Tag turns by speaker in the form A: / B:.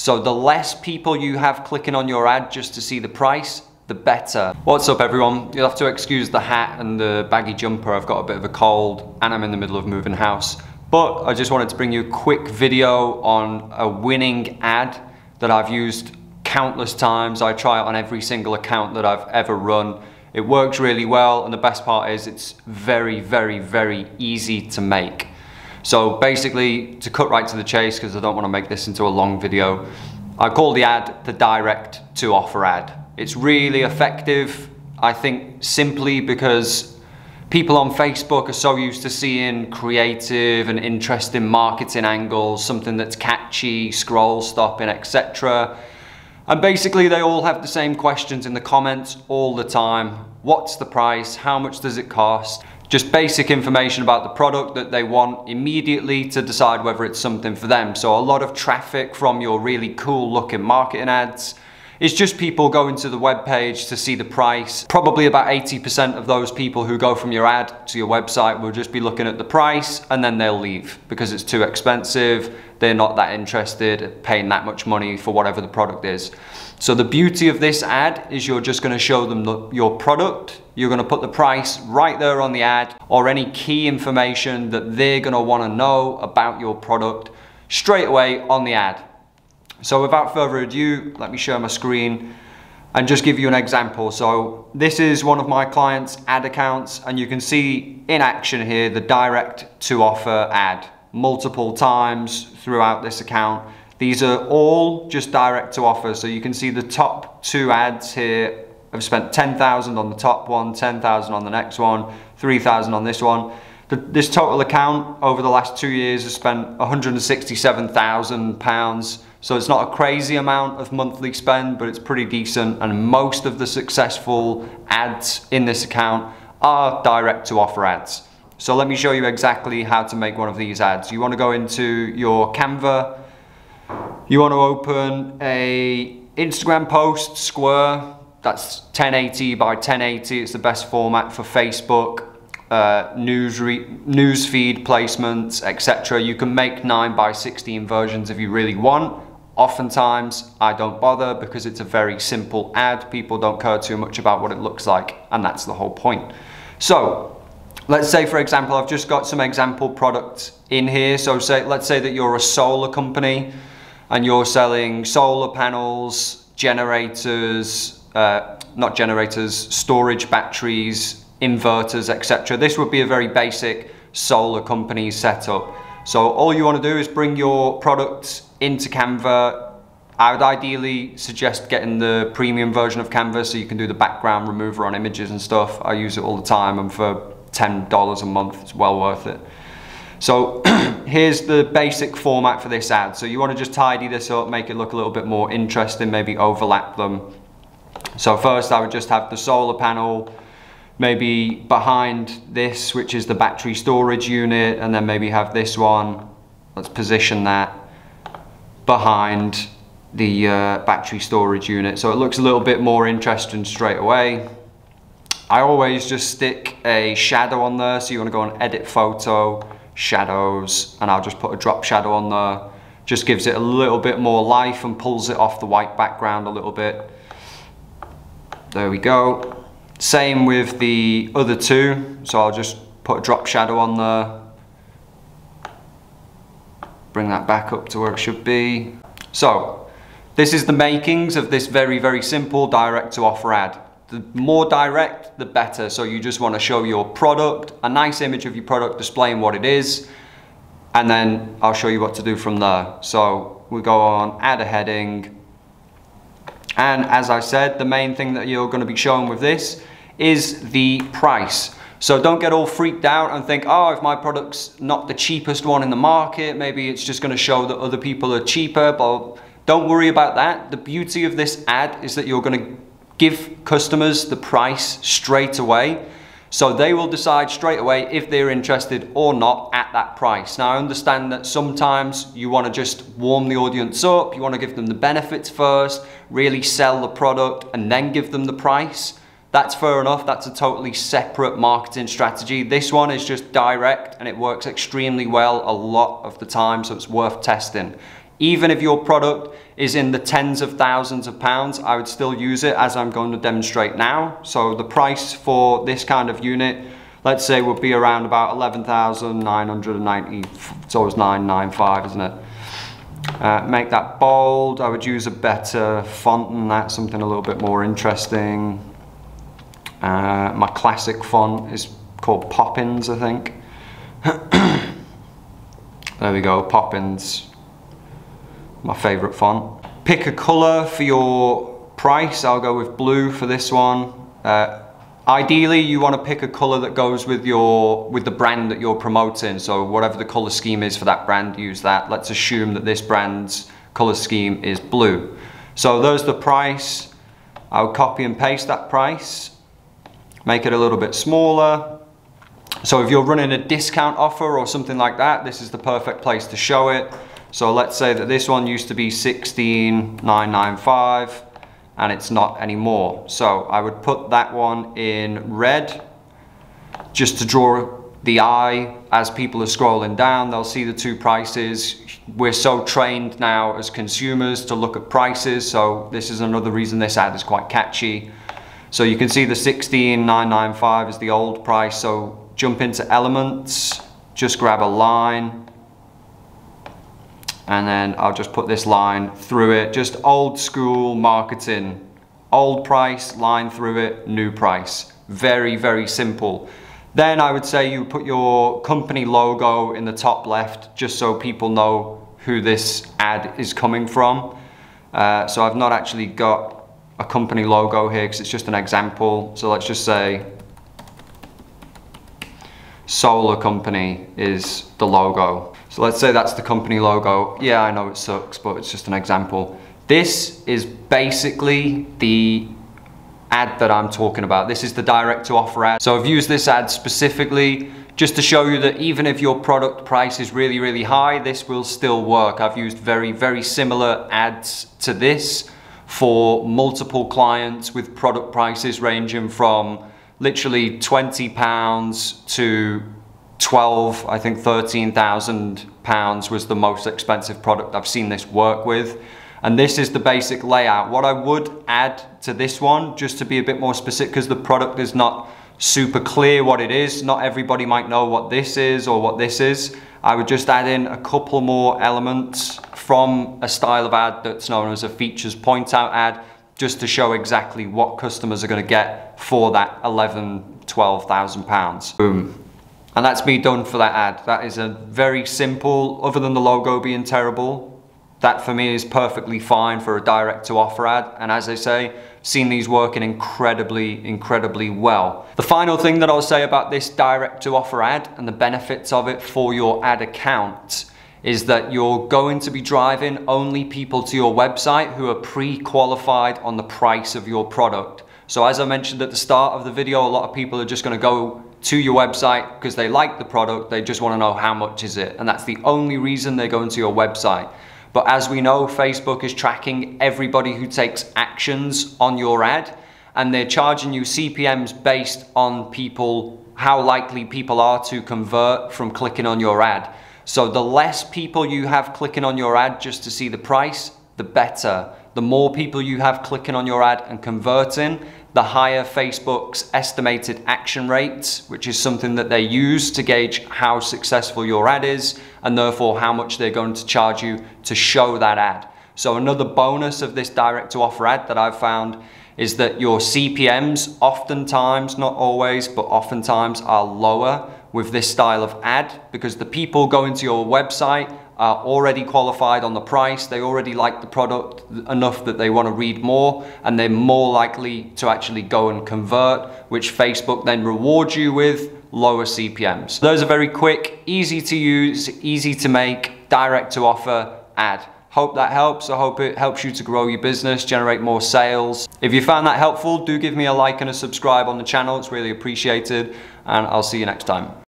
A: So the less people you have clicking on your ad just to see the price, the better. What's up everyone? You'll have to excuse the hat and the baggy jumper. I've got a bit of a cold and I'm in the middle of moving house. But I just wanted to bring you a quick video on a winning ad that I've used countless times. I try it on every single account that I've ever run. It works really well, and the best part is it's very, very, very easy to make. So basically, to cut right to the chase, because I don't want to make this into a long video, I call the ad the direct to offer ad. It's really effective, I think, simply because people on Facebook are so used to seeing creative and interesting marketing angles, something that's catchy, scroll stopping, etc. And basically they all have the same questions in the comments all the time. What's the price? How much does it cost? Just basic information about the product that they want immediately to decide whether it's something for them. So a lot of traffic from your really cool looking marketing ads is just people going to the web page to see the price. Probably about 80% of those people who go from your ad to your website will just be looking at the price and then they'll leave because it's too expensive. They're not that interested in paying that much money for whatever the product is. So the beauty of this ad is you're just going to show them your product. You're going to put the price right there on the ad, or any key information that they're going to want to know about your product straight away on the ad. So without further ado, let me share my screen and just give you an example. So this is one of my clients' ad accounts, and you can see in action here the direct to offer ad multiple times throughout this account. These are all just direct to offer. So you can see the top two ads here. I've spent 10,000 on the top one, 10,000 on the next one, 3,000 on this one. This total account over the last 2 years has spent £167,000. So it's not a crazy amount of monthly spend, but it's pretty decent. And most of the successful ads in this account are direct to offer ads. So let me show you exactly how to make one of these ads. You want to go into your Canva. You want to open a Instagram post, Square. That's 1080 by 1080. It's the best format for Facebook, news feed placements, etc. You can make 9 by 16 versions if you really want. Oftentimes, I don't bother because it's a very simple ad. People don't care too much about what it looks like, and that's the whole point. So, let's say, for example, I've just got some example products in here. So let's say that you're a solar company and you're selling solar panels, generators, not generators, storage batteries, inverters, etc. This would be a very basic solar company setup. So all you want to do is bring your products into Canva. I would ideally suggest getting the premium version of Canva so you can do the background remover on images and stuff. I use it all the time, and for $10 a month, it's well worth it. So here's the basic format for this ad. So you want to just tidy this up, make it look a little bit more interesting, maybe overlap them. So first I would just have the solar panel, maybe behind this, which is the battery storage unit, and then maybe have this one. Let's position that behind the battery storage unit. So it looks a little bit more interesting straight away. I always just stick a shadow on there. So you want to go on edit photo, shadows, and I'll just put a drop shadow on there. Just gives it a little bit more life and pulls it off the white background a little bit. There we go. Same with the other two. So I'll just put a drop shadow on there. Bring that back up to where it should be. So this is the makings of this very, very simple direct to offer ad. The more direct, the better. So you just want to show your product, a nice image of your product displaying what it is, and then I'll show you what to do from there. So we go on, add a heading. And as I said, the main thing that you're going to be showing with this is the price. So don't get all freaked out and think, oh, if my product's not the cheapest one in the market, maybe it's just going to show that other people are cheaper. But don't worry about that. The beauty of this ad is that you're going to give customers the price straight away. So they will decide straight away if they're interested or not at that price. Now I understand that sometimes you want to just warm the audience up, you want to give them the benefits first, really sell the product and then give them the price. That's fair enough, that's a totally separate marketing strategy. This one is just direct and it works extremely well a lot of the time, so it's worth testing. Even if your product is in the tens of thousands of pounds, I would still use it, as I'm going to demonstrate now. So the price for this kind of unit, let's say, would be around about 11,990. It's always 995, isn't it? Make that bold. I would use a better font than that, something a little bit more interesting. My classic font is called Poppins, I think. There we go, Poppins. My favorite font. Pick a color for your price. I'll go with blue for this one. Ideally, you want to pick a color that goes with the brand that you're promoting. So whatever the color scheme is for that brand, use that. Let's assume that this brand's color scheme is blue. So there's the price. I'll copy and paste that price. Make it a little bit smaller. So if you're running a discount offer or something like that, this is the perfect place to show it. So let's say that this one used to be 16,995 and it's not anymore. So I would put that one in red just to draw the eye. As people are scrolling down, they'll see the two prices. We're so trained now as consumers to look at prices, so this is another reason this ad is quite catchy. So you can see the 16,995 is the old price. So jump into elements, just grab a line, and then I'll just put this line through it. Just old school marketing. Old price, line through it, new price. Very, very simple. Then I would say you put your company logo in the top left, just so people know who this ad is coming from. So I've not actually got a company logo here because it's just an example. So let's just say Solar Company is the logo. So let's say that's the company logo. Yeah, I know it sucks, but it's just an example. This is basically the ad that I'm talking about. This is the direct to offer ad. So I've used this ad specifically just to show you that even if your product price is really, really high, this will still work. I've used very, very similar ads to this for multiple clients with product prices ranging from literally £20 to 12, I think 13,000 pounds was the most expensive product I've seen this work with. And this is the basic layout. What I would add to this one, just to be a bit more specific, because the product is not super clear what it is, not everybody might know what this is or what this is, I would just add in a couple more elements from a style of ad that's known as a features point out ad, just to show exactly what customers are going to get for that 11,000, 12,000 pounds. Boom. And that's me done for that ad. That is a very simple, other than the logo being terrible, that for me is perfectly fine for a direct to offer ad. And as I say, seen these working incredibly, incredibly well. The final thing that I'll say about this direct to offer ad and the benefits of it for your ad account is that you're going to be driving only people to your website who are pre-qualified on the price of your product. So as I mentioned at the start of the video, a lot of people are just going to go to your website because they like the product, they just want to know how much is it, and that's the only reason they're going to your website. But as we know, Facebook is tracking everybody who takes actions on your ad, and they're charging you CPMs based on people, how likely people are to convert from clicking on your ad. So the less people you have clicking on your ad just to see the price, the better. The more people you have clicking on your ad and converting, the higher Facebook's estimated action rates, which is something that they use to gauge how successful your ad is, and therefore how much they're going to charge you to show that ad. So another bonus of this direct to offer ad that I've found is that your CPMs oftentimes, not always, but oftentimes are lower with this style of ad, because the people going to your website are already qualified on the price, they already like the product enough that they want to read more, and they're more likely to actually go and convert, which Facebook then rewards you with lower CPMs. Those are very quick, easy to use, easy to make, direct to offer ad. Hope that helps. I hope it helps you to grow your business, generate more sales. If you found that helpful, do give me a like and a subscribe on the channel. It's really appreciated, and I'll see you next time.